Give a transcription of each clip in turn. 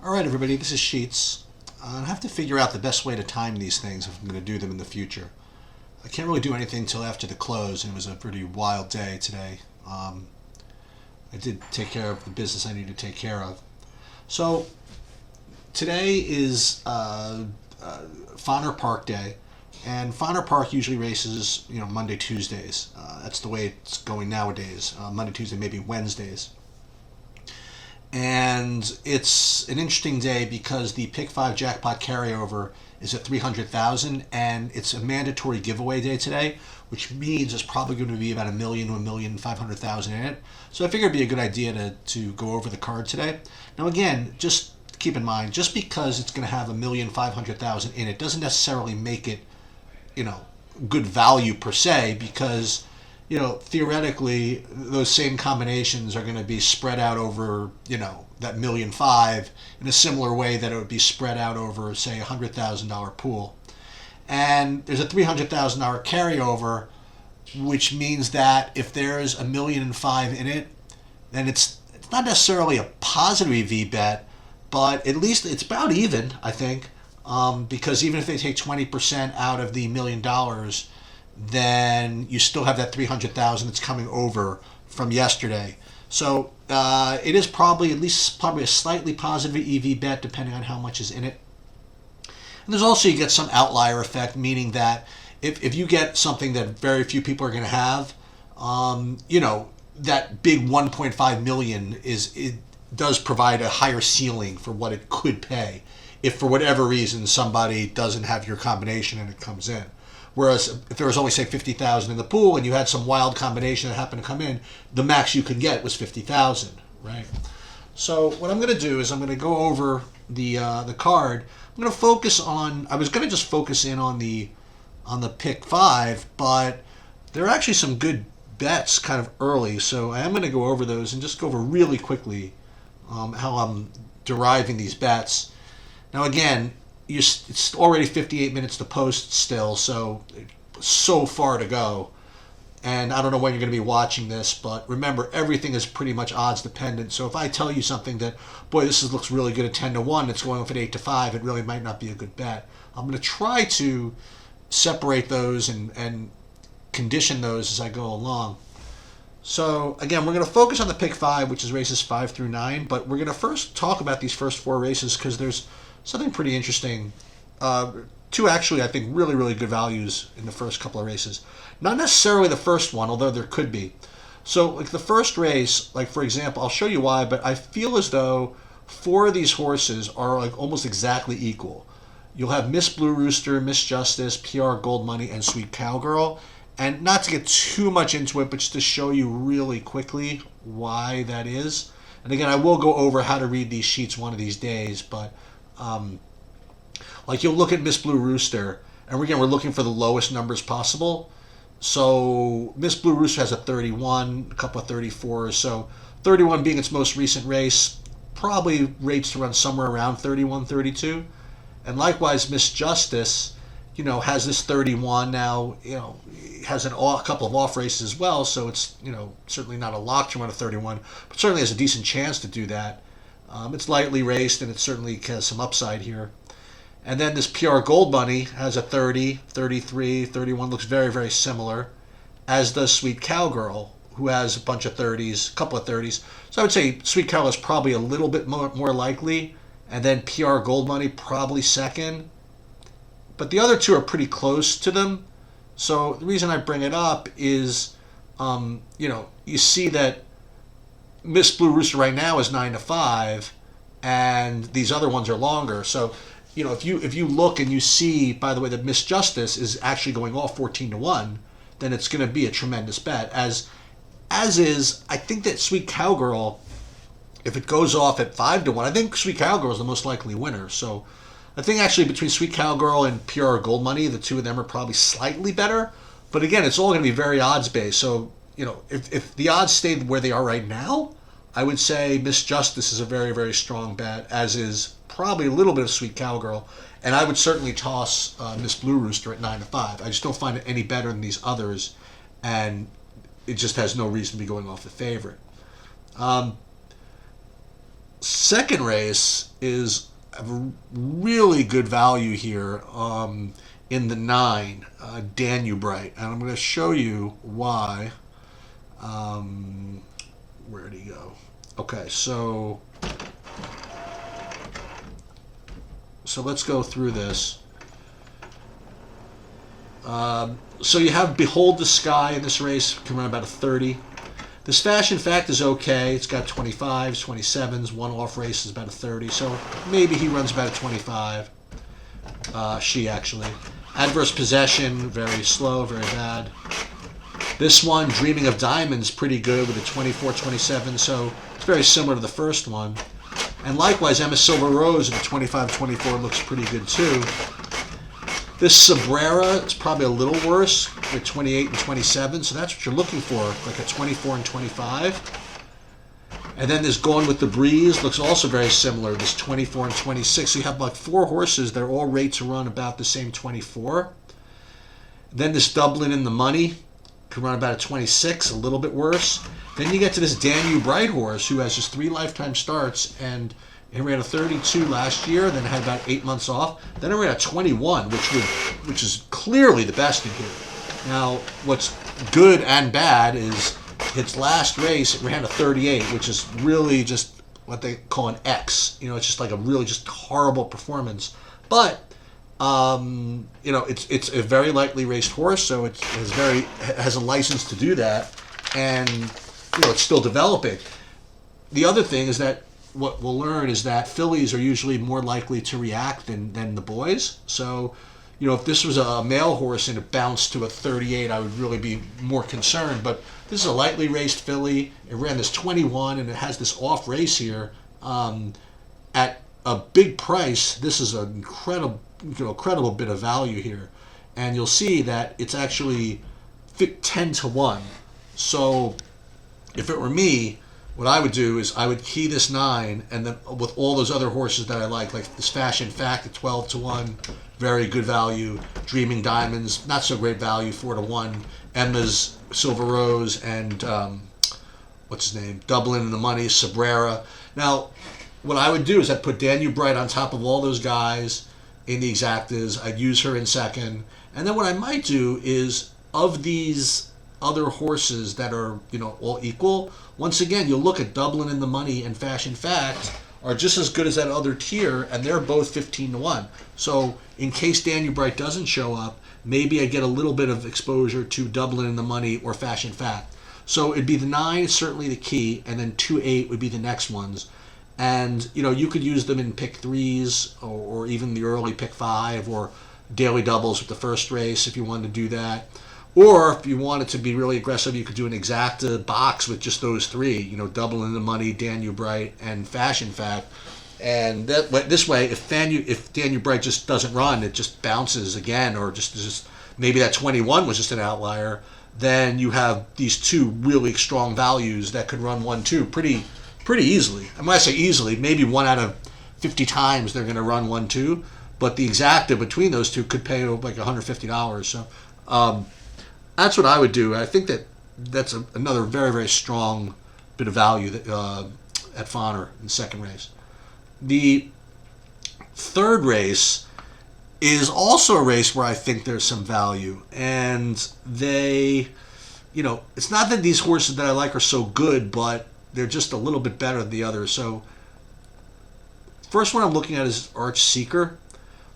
All right, everybody, this is Sheets. I have to figure out the best way to time these things if I'm going to do them in the future. I can't really do anything until after the close, and it was a pretty wild day today. I did take care of the business I need to take care of. So today is Fonner Park Day, and Fonner Park usually races, Monday, Tuesdays. That's the way it's going nowadays. Monday, Tuesday, maybe Wednesdays. And it's an interesting day because the Pick 5 jackpot carryover is at 300,000, and it's a mandatory giveaway day today, which means there's probably going to be about 1 million to 1,500,000 in it. So I figured it'd be a good idea to go over the card today. Now again, just keep in mind, just because it's going to have 1,500,000 in it doesn't necessarily make it, good value per se, because theoretically, those same combinations are going to be spread out over, that 1.5 million in a similar way that it would be spread out over, say, $100,000 pool. And there's a $300,000 carryover, which means that if there's 1.5 million in it, then it's not necessarily a positive EV bet, but at least it's about even, I think, because even if they take 20% out of the $1 million, then you still have that 300,000 that's coming over from yesterday. So it is probably a slightly positive EV bet depending on how much is in it. And there's also, you get some outlier effect, meaning that if you get something that very few people are going to have, that big 1.5 million it does provide a higher ceiling for what it could pay if for whatever reason somebody doesn't have your combination and it comes in. Whereas if there was only, say, 50,000 in the pool and you had some wild combination that happened to come in, the max you could get was 50,000, right? So what I'm going to do is I'm going to go over the card. I'm going to focus on. I was going to just focus in on the pick 5, but there are actually some good bets kind of early. So I am going to go over those and just go over really quickly how I'm deriving these bets. Now again, it's already 58 minutes to post still, so far to go. And I don't know when you're going to be watching this, but remember, everything is pretty much odds dependent. So if I tell you something that, boy, looks really good at 10 to 1, it's going off at 8 to 5, it really might not be a good bet. I'm going to try to separate those and condition those as I go along. So again, we're going to focus on the pick 5, which is races 5 through 9, but we're going to first talk about these first 4 races because there's something pretty interesting. 2 actually, I think, really, really good values in the first couple of races. Not necessarily the first one, although there could be. So, like the first race, like for example, I'll show you why, but I feel as though 4 of these horses are like almost exactly equal. You'll have Miss Blue Rooster, Miss Justice, PR Gold Money, and Sweet Cowgirl. And not to get too much into it, but just to show you really quickly why that is. And again, I will go over how to read these sheets one of these days, but like you'll look at Miss Blue Rooster, and again, we're looking for the lowest numbers possible. So Miss Blue Rooster has a 31, a couple of 34s. So 31 being its most recent race, probably rates to run somewhere around 31, 32. And likewise, Miss Justice, has this 31 now, has a couple of off races as well. So it's, certainly not a lock to run a 31, but certainly has a decent chance to do that. It's lightly raced, and it certainly has some upside here. And then this PR Gold Money has a 30, 33, 31, looks very, very similar, as does Sweet Cowgirl, who has a bunch of 30s, a couple of 30s. So I would say Sweet Cowgirl is probably a little bit more likely, and then PR Gold Money probably second. But the other 2 are pretty close to them. So the reason I bring it up is, you see that Miss Blue Rooster right now is 9 to 5, and these other ones are longer. So, if you look and you see, by the way, that Miss Justice is actually going off 14 to 1, then it's going to be a tremendous bet. As is, I think that Sweet Cowgirl, if it goes off at 5 to 1, I think Sweet Cowgirl is the most likely winner. So I think actually between Sweet Cowgirl and PR Gold Money, the 2 of them are probably slightly better. But again, it's all going to be very odds based. So, if the odds stay where they are right now, I would say Miss Justice is a very, very strong bet, as is probably a little bit of Sweet Cowgirl. And I would certainly toss Miss Blue Rooster at 9 to 5. I just don't find it any better than these others, and it just has no reason to be going off the favorite. Second race is a really good value here in the 9, Danubrite. And I'm going to show you why. Where'd he go? Okay, so let's go through this. So you have Behold the Sky in this race, can run about a 30. This Fashion Fact is okay. It's got 25s, 27s. One off race is about a 30. So maybe he runs about a 25. She actually. Adverse Possession, very slow, very bad. This one, Dreaming of Diamonds, pretty good with a 24, 27. So it's very similar to the first one. And likewise, Emma Silver Rose at a 25, 24 looks pretty good too. This Sabrera is probably a little worse with 28 and 27, so that's what you're looking for, like a 24 and 25. And then this Gone with the Breeze looks also very similar, this 24 and 26. So you have like 4 horses that are all rated to run about the same 24. Then this Dublin in the Money can run about a 26, a little bit worse. Then you get to this Danubrite horse who has just 3 lifetime starts, and he ran a 32 last year, then had about 8 months off. Then it ran a 21, which is clearly the best in here. Now, what's good and bad is its last race, it ran a 38, which is really just what they call an X. It's just like a really just horrible performance. But, it's a very lightly raced horse, so it has a license to do that, and it's still developing. The other thing is that what we'll learn is that fillies are usually more likely to react than the boys. So, if this was a male horse and it bounced to a 38, I would really be more concerned. But this is a lightly raced filly. It ran this 21, and it has this off race here at a big price. This is an incredible bit of value here, and you'll see that it's actually 10 to 1. So, if it were me, what I would do is I would key this 9, and then with all those other horses that I like this Fashion Fact at 12 to 1, very good value. Dreaming Diamonds, not so great value, 4 to 1. Emma's Silver Rose and what's his name? Dublin in the Money, Sabrera. Now, what I would do is I'd put Danubrite on top of all those guys in the exactas. I'd use her in second, and then what I might do is of these other horses that are all equal. Once again, you'll look at Dublin in the Money and Fashion Fact are just as good as that other tier, and they're both 15 to 1. So in case Danubrite doesn't show up, maybe I get a little bit of exposure to Dublin in the Money or Fashion Fact. So it'd be the 9 is certainly the key, and then 2, 8 would be the next ones. And you could use them in pick 3s or even the early pick 5 or daily doubles with the first race if you wanted to do that. Or if you wanted to be really aggressive, you could do an exacta box with just those 3, Dublin in the Money, Danubrite, and Fashion Fact. And this way, if Danubrite just doesn't run, it just bounces again, or just maybe that 21 was just an outlier, then you have these 2 really strong values that could run 1-2 pretty easily. And when I say easily, maybe 1 out of 50 times they're going to run 1-2, but the exacta between those 2 could pay like $150. So that's what I would do. I think that's another very, very strong bit of value at Fonner in the second race. The third race is also a race where I think there's some value. And they, it's not that these horses that I like are so good, but they're just a little bit better than the others. So first one I'm looking at is Arch Seeker.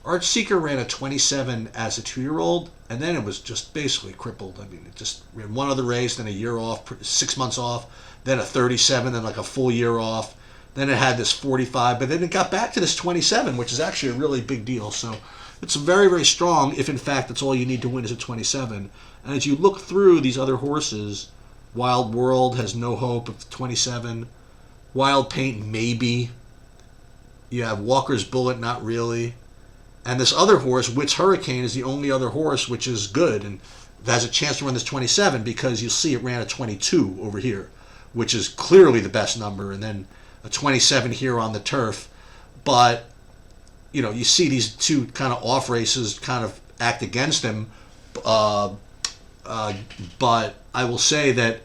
Arch Seeker ran a 27 as a 2-year-old, and then it was just basically crippled. I mean, it just ran one other race, then a year off, 6 months off, then a 37, then like a full year off. Then it had this 45, but then it got back to this 27, which is actually a really big deal. So it's very, very strong if, in fact, that's all you need to win is a 27. And as you look through these other horses, Wild World has no hope of 27. Wild Paint, maybe. You have Walker's Bullet, not really. And this other horse, Witt's Hurricane, is the only other horse which is good and has a chance to run this 27 because you'll see it ran a 22 over here, which is clearly the best number, and then a 27 here on the turf. But, you see these 2 kind of off races kind of act against him. But I will say that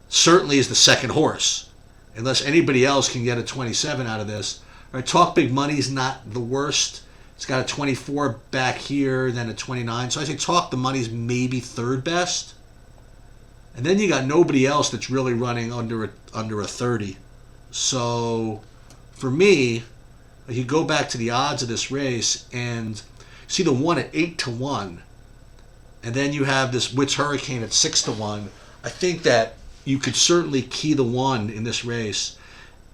certainly is the second horse. unless anybody else can get a 27 out of this. All right, Talk Big Money's not the worst. It's got a 24 back here, then a 29. So I say Talk the Money's maybe third best. And then you got nobody else that's really running under a 30. So for me, you go back to the odds of this race and see the one at 8-1. And then you have this Wits Hurricane at 6-1. I think that you could certainly key the one in this race.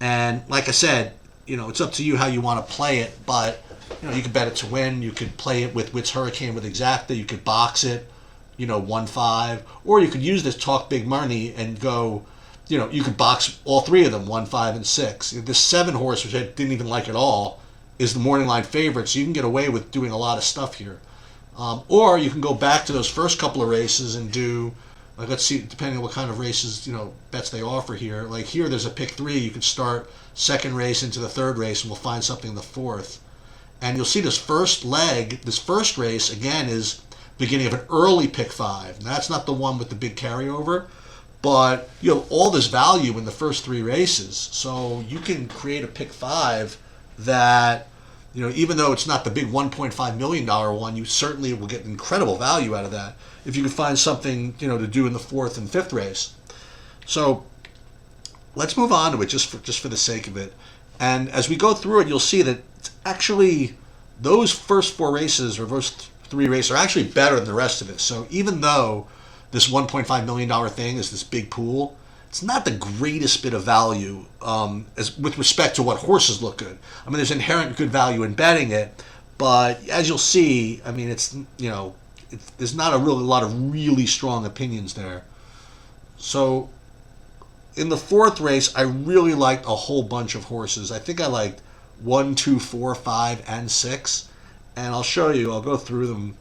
And like I said, it's up to you how you want to play it, but you could bet it to win. You could play it with Wits Hurricane with Exacta. You could box it, 1-5, or you could use this Talk Big Money and go, you could box all three of them, 1, 5, and 6. This 7 horse, which I didn't even like at all, is the morning line favorite, so you can get away with doing a lot of stuff here. Or you can go back to those first couple of races and do, like, let's see, depending on what kind of races, bets they offer here. Like here, there's a pick 3. You could start second race into the third race, and we'll find something in the fourth. And you'll see this first leg, this first race, again, is beginning of an early pick 5. And that's not the one with the big carryover, but you have all this value in the first 3 races. So you can create a pick 5 that, even though it's not the big $1.5 million one, you certainly will get incredible value out of that if you can find something, to do in the 4th and 5th race. So let's move on to it just for the sake of it. And as we go through it, you'll see that actually those first 4 races or those 3 races are actually better than the rest of it. So even though this $1.5 million thing is this big pool, it's not the greatest bit of value as with respect to what horses look good. I mean, there's inherent good value in betting it, but as you'll see, I mean, there's not a lot of really strong opinions there. So in the 4th race, I really liked a whole bunch of horses. I think I liked 1, 2, 4, 5, and 6. And I'll show you, I'll go through them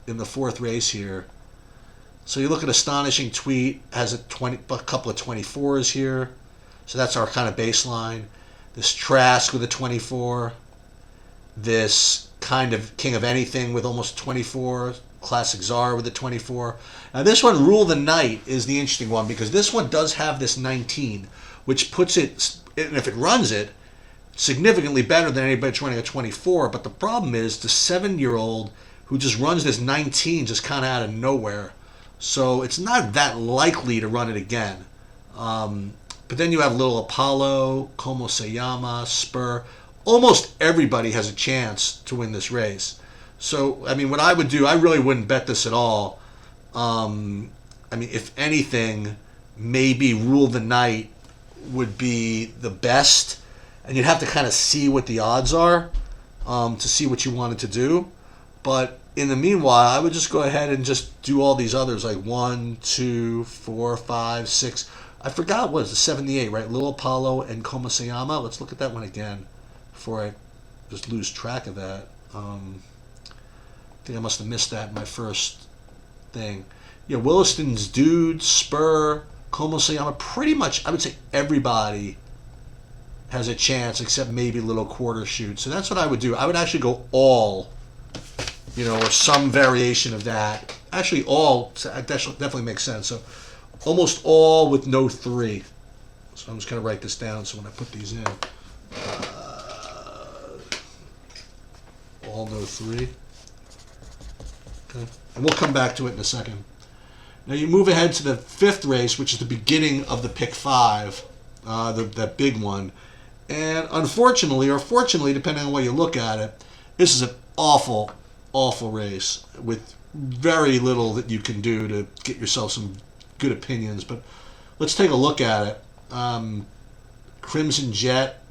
in the 4th race here. So you look at Astonishing Tweet, has a couple of 24s here. So that's our kind of baseline. This Trask with a 24. This kind of King of Anything with almost 24. Classic Czar with a 24. Now this one, Rule the Night, is the interesting one because this one does have this 19, which puts it, and if it runs it, significantly better than anybody that's running a 24. But the problem is the 7-year-old who just runs this 19 just kind of out of nowhere. So it's not that likely to run it again. But then you have Little Apollo, Como Se Llama, Spur. Almost everybody has a chance to win this race. So, I mean, what I would do, I really wouldn't bet this at all. I mean, if anything, maybe Rule the Night would be the best. And you'd have to kind of see what the odds are to see what you wanted to do. But in the meanwhile, I would just go ahead and just do all these others, like 1, 2, 4, 5, 6. I forgot what it was, the 78, right? Little Apollo and Como Se Llama. Let's look at that one again before I just lose track of that. I think I must have missed that in my first thing. Yeah, Williston's Dude, Spur, Como Se Llama. Pretty much, I would say everybody has a chance except maybe Little Quarter Shoot. So that's what I would do. I would actually go all, or some variation of that. Actually, all definitely makes sense. So almost all with no 3. So I'm just going to write this down so when I put these in, all no 3. Okay. And we'll come back to it in a second. Now you move ahead to the 5th race, which is the beginning of the pick 5, that big one. And unfortunately, or fortunately, depending on the way you look at it, this is an awful, awful race with very little that you can do to get yourself some good opinions. But let's take a look at it. Crimson Jet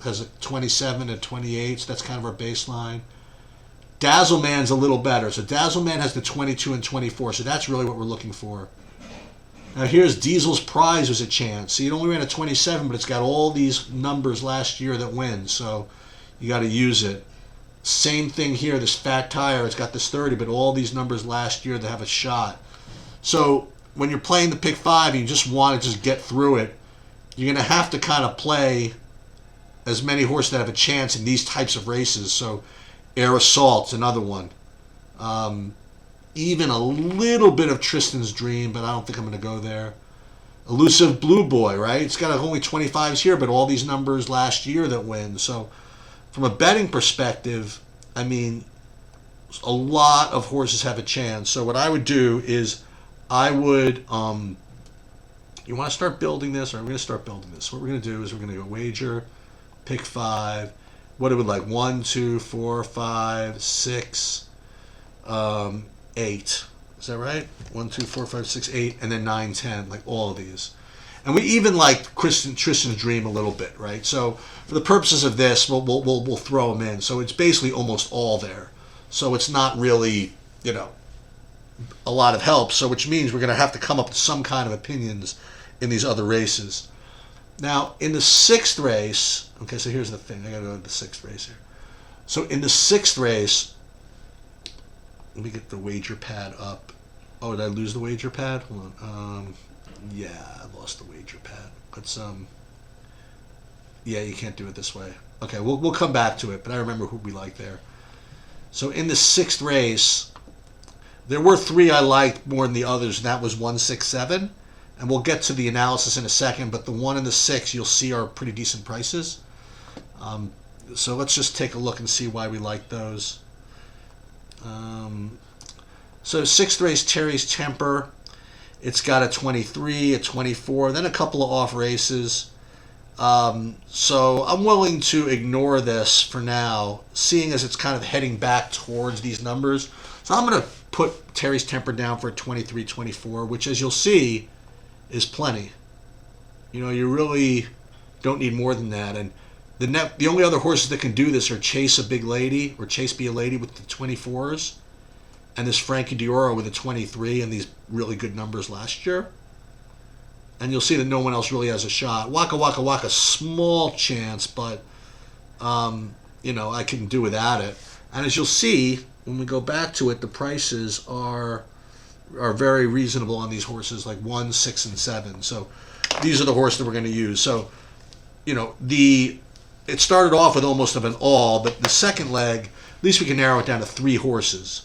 has a 27 and 28, so that's kind of our baseline. Dazzleman's a little better. So Dazzleman has the 22 and 24, so that's really what we're looking for. Now here's Diesel's Prize was a chance. So it only ran a 27, but it's got all these numbers last year that win, so you got to use it. Same thing here, this Fat Tire, it's got this 30, but all these numbers last year that have a shot. So when you're playing the pick 5 and you just want to just get through it, you're going to have to kind of play as many horses that have a chance in these types of races. So Air Assault's another one. Even a little bit of Tristan's Dream, but I don't think I'm going to go there. Elusive Blue Boy, right? It's got only 25s here, but all these numbers last year that win. So from a betting perspective, I mean, a lot of horses have a chance. So what I would do is I would, you want to start building this, or I'm going to start building this. What we're going to do is we're going to go wager, pick 5. What it would like 1, 2, 4, 5, 6, 8. Is that right? 1, 2, 4, 5, 6, 8, and then 9, 10, like all of these. And we even like Tristan's Dream a little bit, right? So for the purposes of this, we'll throw them in. So it's basically almost all there. So it's not really, a lot of help. So which means we're going to have to come up with some kind of opinions in these other races. Now, in the 6th race, okay, so here's the thing. I got to go to the 6th race here. So in the 6th race, let me get the wager pad up. Oh, did I lose the wager pad? Hold on. Yeah, I lost the wager pad. Let's yeah, you can't do it this way. Okay, we'll come back to it, but I remember who we like there. So in the 6th race, there were 3 I liked more than the others, and that was 1, 6, 7. And we'll get to the analysis in a second, but the 1 and the 6 you'll see are pretty decent prices. So let's just take a look and see why we like those. So 6th race, Terry's Temper. It's got a 23, a 24, then a couple of off races. So I'm willing to ignore this for now, seeing as it's kind of heading back towards these numbers. So I'm going to put Terry's Temper down for a 23, 24, which, as you'll see, is plenty. You really don't need more than that. And the only other horses that can do this are Chase a Big Lady or Chase Be a Lady with the 24s, and this Frankie Dioro with a 23 and these really good numbers last year. And you'll see that no one else really has a shot. Waka Waka Waka, small chance, but I can do without it. And as you'll see when we go back to it, the prices are very reasonable on these horses, like 1, 6, and 7. So these are the horses that we're going to use. So it started off with almost of an all, but the second leg, at least we can narrow it down to 3 horses.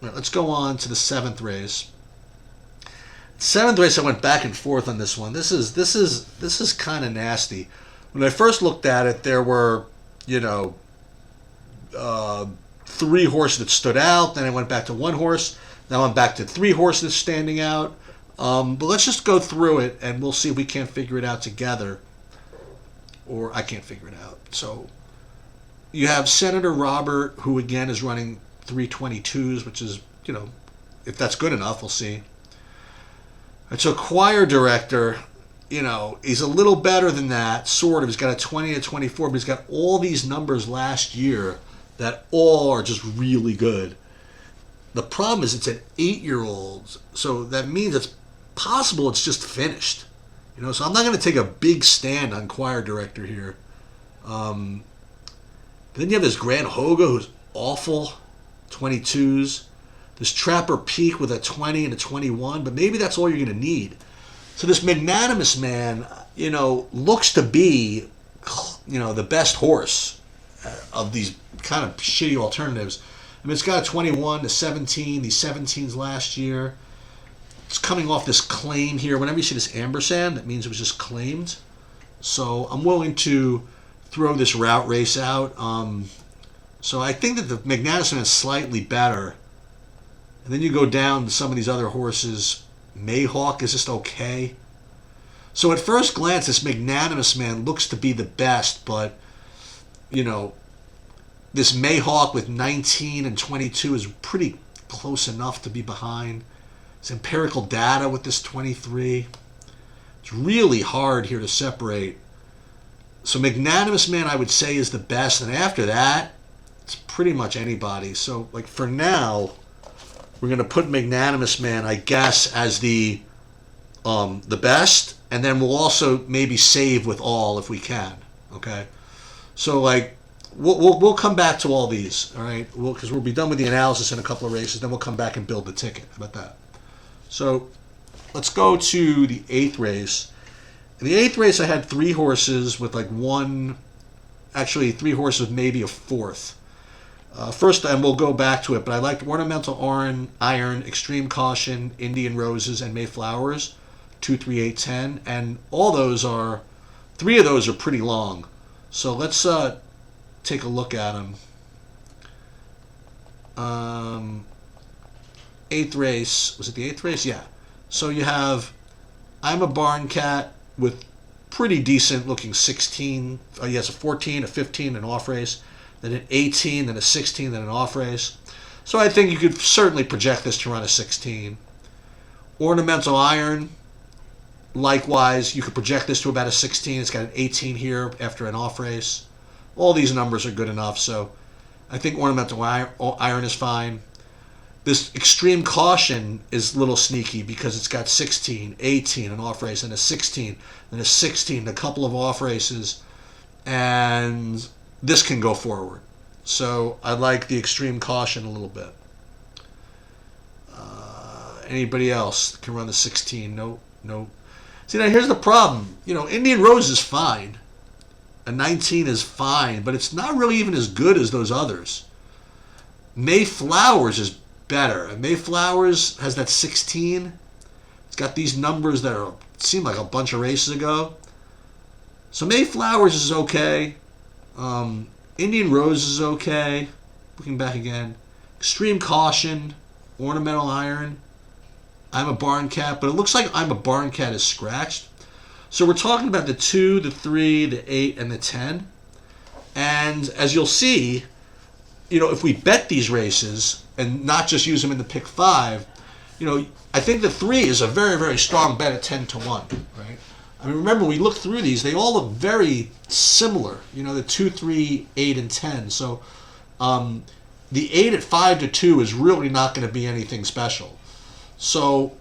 Let's go on to the 7th race. 7th race, I went back and forth on this one. This is kind of nasty. When I first looked at it, there were 3 horses that stood out. Then I went back to 1 horse. Now I'm back to 3 horses standing out. But let's just go through it, and we'll see if we can't figure it out together, or I can't figure it out. So you have Senator Robert, who again is running 322s, which is, if that's good enough, we'll see. And so Choir Director, he's a little better than that, sort of. He's got a 20 and 24, but he's got all these numbers last year that all are just really good. The problem is it's an 8-year-old, so that means it's possible it's just finished. So I'm not going to take a big stand on Choir Director here. Then you have this Grand Hoga, who's awful, 22s. This Trapper Peak with a 20 and a 21, but maybe that's all you're going to need. So this Magnanimous Man, looks to be, the best horse of these kind of shitty alternatives. I mean, it's got a 21 to 17, these 17s last year. It's coming off this claim here. Whenever you see this ampersand, that means it was just claimed. So I'm willing to throw this route race out. So I think that the Magnanimous Man is slightly better. And then you go down to some of these other horses. Mayhawk is just okay. So at first glance, this Magnanimous Man looks to be the best, but, this Mayhawk with 19 and 22 is pretty close enough to be behind. It's Empirical Data with this 23. It's really hard here to separate. So Magnanimous Man, I would say, is the best, and after that, it's pretty much anybody. So, for now, we're going to put Magnanimous Man, I guess, as the best, and then we'll also maybe save with all if we can. Okay, so we'll come back to all these. All right, because we'll be done with the analysis in a couple of races. Then we'll come back and build the ticket. How about that? So let's go to the 8th race. In the 8th race, I had 3 horses with 3 horses with maybe a 4th. First, and we'll go back to it, but I liked Ornamental Iron, Extreme Caution, Indian Roses, and Mayflowers, 2, 3, 8, 10, and all those are, 3 of those are pretty long. So let's take a look at them. 8th race, was it the 8th race? Yeah. So you have I'm a Barn Cat with pretty decent looking 16, yes, a 14, a 15, an off race, then an 18, then a 16, then an off race. So I think you could certainly project this to run a 16. Ornamental Iron, likewise, you could project this to about a 16. It's got an 18 here after an off race. All these numbers are good enough, so I think Ornamental Iron is fine. This Extreme Caution is a little sneaky because it's got 16, 18, an off race, and a 16, and a 16, a couple of off races, and this can go forward. So I like the Extreme Caution a little bit. Anybody else can run the 16? No. See, now here's the problem. Indian Rose is fine. A 19 is fine, but it's not really even as good as those others. Mayflowers is better. And Mayflowers has that 16. It's got these numbers that seem like a bunch of races ago. So Mayflowers is okay. Indian Rose is okay. Looking back again. Extreme Caution. Ornamental Iron. I'm a Barn Cat. But it looks like I'm a Barn Cat is scratched. So we're talking about the 2, the 3, the 8, and the 10. And as you'll see, if we bet these races and not just use them in the pick 5, I think the 3 is a very, very strong bet at 10 to 1, right? I mean, remember, we looked through these. They all look very similar, the 2, 3, 8, and 10. So the 8 at 5 to 2 is really not going to be anything special. So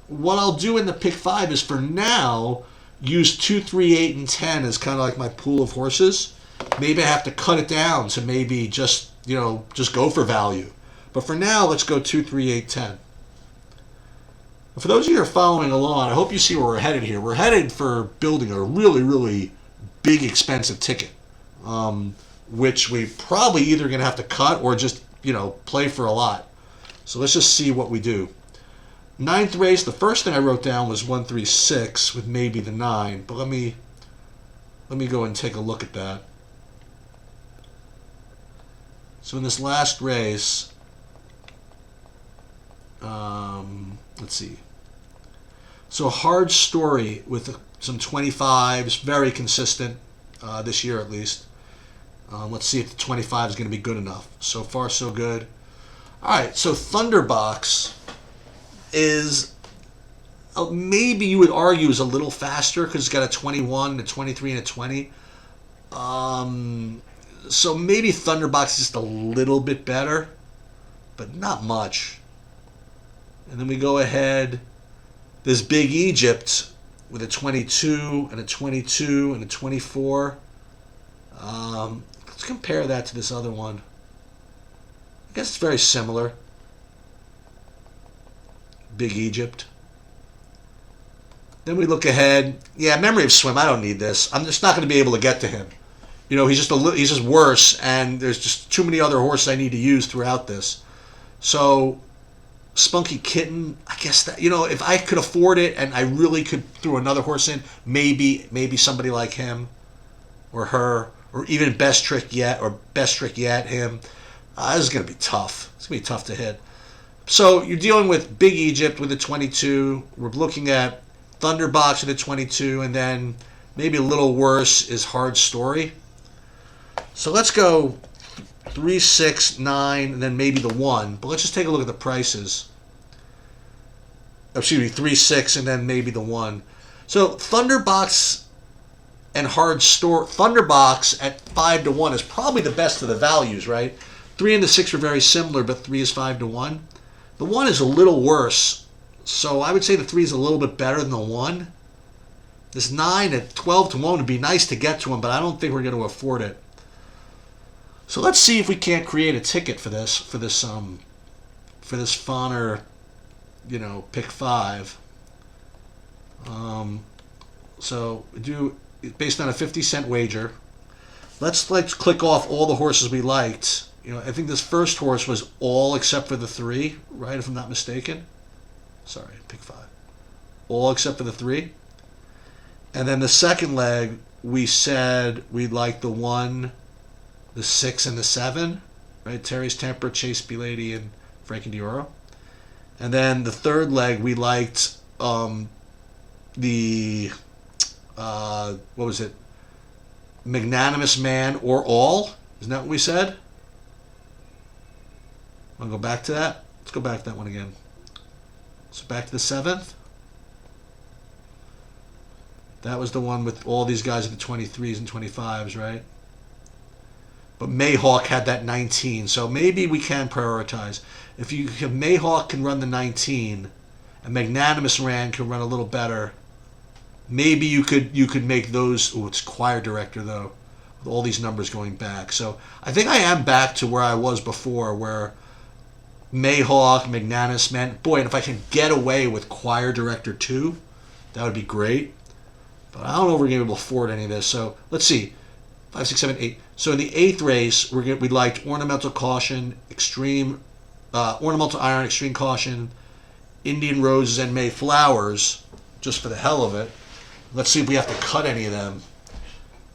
what I'll do in the pick 5 is, for now, use 2, 3, 8, and 10 as kind of like my pool of horses. Maybe I have to cut it down to maybe just go for value. But for now, let's go 2, 3, 8, 10. For those of you who are following along, I hope you see where we're headed here. We're headed for building a really, really big, expensive ticket, which we probably either going to have to cut or just, play for a lot. So let's just see what we do. 9th race, the first thing I wrote down was 1, 3, 6 with maybe the 9. But let me go and take a look at that. So in this last race, let's see. So Hard Story with some 25s, very consistent this year at least. Let's see if the 25 is going to be good enough. So far, so good. All right, so Thunderbox is maybe you would argue is a little faster because it's got a 21, a 23, and a 20. So maybe Thunderbox is just a little bit better, but not much. And then we go ahead. There's Big Egypt with a 22 and a 22 and a 24. Let's compare that to this other one. I guess it's very similar. Big Egypt. Then we look ahead. Yeah, Memory of Swim. I don't need this. I'm just not going to be able to get to him. He's just worse, and there's just too many other horses I need to use throughout this. So, Spunky Kitten, I guess that, if I could afford it and I really could throw another horse in, maybe somebody like him or her, or even Best Trick Yet him. This is going to be tough. It's going to be tough to hit. So you're dealing with Big Egypt with a 22. We're looking at Thunderbox with a 22, and then maybe a little worse is Hard Story. So let's go 3, 6, 9, and then maybe the 1. But let's just take a look at the prices. Excuse me, 3, 6, and then maybe the 1. So Thunderbox and Thunderbox at 5 to 1 is probably the best of the values, right? 3 and the 6 are very similar, but 3 is 5 to 1. The 1 is a little worse, so I would say the 3 is a little bit better than the 1. This 9 at 12 to 1 would be nice to get to him, but I don't think we're going to afford it. So let's see if we can't create a ticket for this Fonner, pick 5. So do based on a 50-cent wager. Let's click off all the horses we liked. I think this first horse was all except for the 3, right? If I'm not mistaken. Sorry, pick 5. All except for the 3. And then the second leg, we said we liked the 1, the 6, and the 7, right? Terry's Temper, Chase Belady, and Frankie Dioro. And then the third leg, we liked the what was it? Magnanimous Man or All. Isn't that what we said? Want to go back to that? Let's go back to that one again. So back to the 7th. That was the one with all these guys at the 23s and 25s, right? But Mayhawk had that 19, so maybe we can prioritize. If Mayhawk can run the 19, and Magnanimous Man can run a little better, maybe you could make those. Oh, it's choir director though, with all these numbers going back. So I think I am back to where I was before, where Mayhawk, Magnanimous Man. Boy, and if I can get away with choir director 2, that would be great. But I don't know if we're going to be able to afford any of this. So let's see. 5, 6, 7, 8. So in the 8th race, we liked Ornamental Caution, Extreme, Ornamental Iron, Extreme Caution, Indian Roses, and May Flowers, just for the hell of it. Let's see if we have to cut any of them.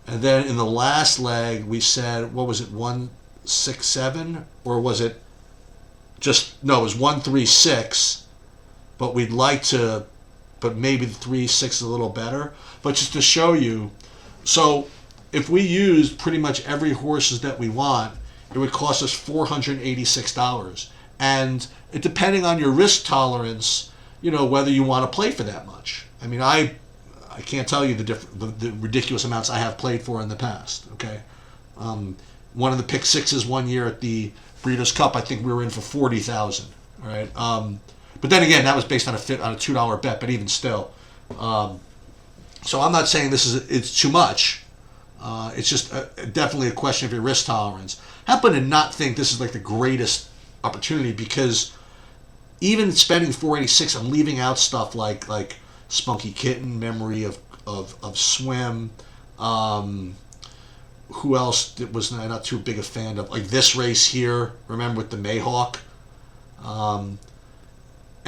And then in the last leg, we said, what was it, 1, 6, 7? Or was it just, no, it was 1, 3, 6. But we'd like to, but maybe the 3, 6 is a little better. But just to show you, so if we used pretty much every horses that we want, it would cost us $486. And it, depending on your risk tolerance, whether you want to play for that much. I mean, I can't tell you the ridiculous amounts I have played for in the past. Okay, one of the pick 6s one year at the Breeders' Cup, I think we were in for $40,000. All right, but then again, that was based on a $2 bet. But even still, so I'm not saying it's too much. It's just definitely a question of your risk tolerance. Happen to not think this is like the greatest opportunity, because even spending $486, I'm leaving out stuff like Spunky Kitten, Memory of Swim. Who else was not too big a fan of? Like this race here, remember, with the Mayhawk. And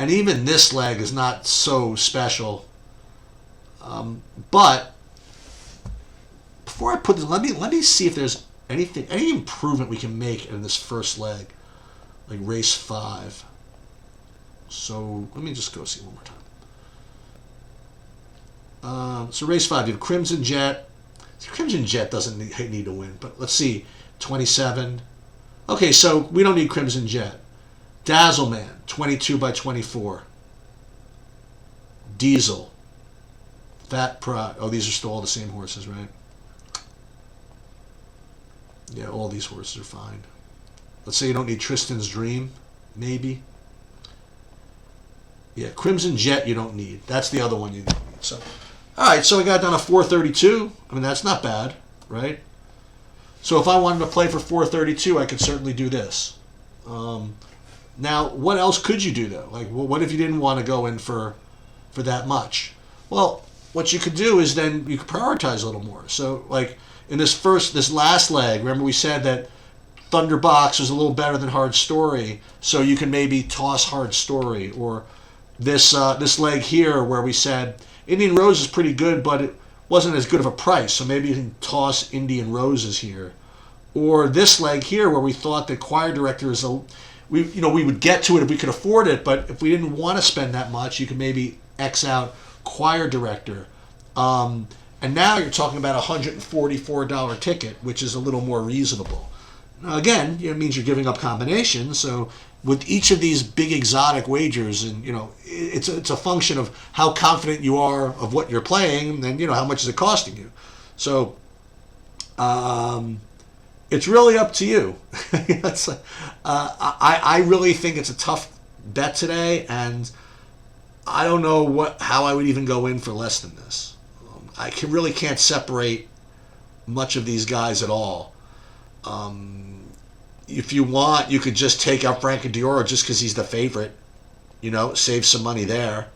even this leg is not so special. But before I put this, let me see if there's any improvement we can make in this first leg, like race 5. So let me just go see one more time. So race 5, you have Crimson Jet. Crimson Jet doesn't need to win, but let's see, 27. Okay, so we don't need Crimson Jet. Dazzleman, 22 by 24. Diesel. Fat Pride. Oh, these are still all the same horses, right? Yeah, all these horses are fine. Let's say you don't need Tristan's Dream, maybe. Yeah, Crimson Jet you don't need. That's the other one you don't need. So, all right, so I got down to 432. I mean, that's not bad, right? So if I wanted to play for 432, I could certainly do this. Now, what else could you do, though? Like, well, what if you didn't want to go in for that much? Well, what you could do is then you could prioritize a little more. So, like, in this last leg, remember we said that Thunderbox was a little better than Hard Story, so you can maybe toss Hard Story. Or this leg here where we said Indian Rose is pretty good, but it wasn't as good of a price, so maybe you can toss Indian Roses here. Or this leg here where we thought that Choir Director is we would get to it if we could afford it, but if we didn't want to spend that much, you could maybe X out Choir Director. And now you're talking about a $144 ticket, which is a little more reasonable. Now, again, it means you're giving up combinations. So with each of these big exotic wagers, and it's a function of how confident you are of what you're playing, and then how much is it costing you. So it's really up to you. I really think it's a tough bet today, and I don't know how I would even go in for less than this. I really can't separate much of these guys at all. If you want, you could just take out Frankie Dioro just because he's the favorite. Save some money there.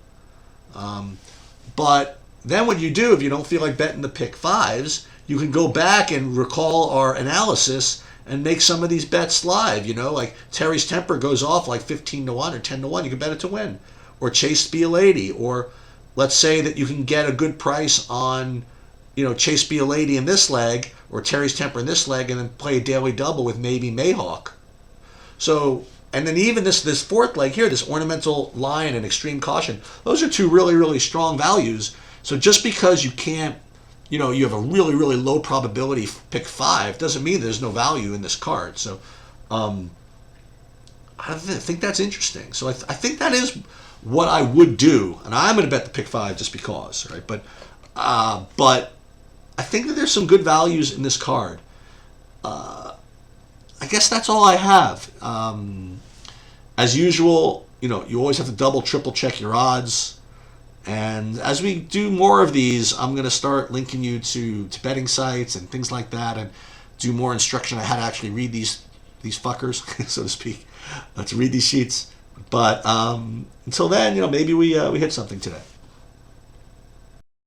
But then what you do, if you don't feel like betting the pick 5s, you can go back and recall our analysis and make some of these bets live. Like Terry's Temper goes off like 15-1 or 10-1. You can bet it to win. Or Chase Be a Lady. Or let's say that you can get a good price on, Chase Be a Lady in this leg or Terry's Temper in this leg, and then play a daily double with maybe Mayhawk. So, and then even this fourth leg here, this Ornamental Lion and Extreme Caution, those are two really, really strong values. So just because you can't, you have a really, really low probability pick 5 doesn't mean there's no value in this card. So I think that's interesting. So I think that is what I would do, and I'm going to bet the pick 5 just because, right? But I think that there's some good values in this card. I guess that's all I have. As usual, you always have to double, triple check your odds. And as we do more of these, I'm going to start linking you to betting sites and things like that, and do more instruction on how to actually read these fuckers, so to speak, to read these sheets. But until then, maybe we hit something today.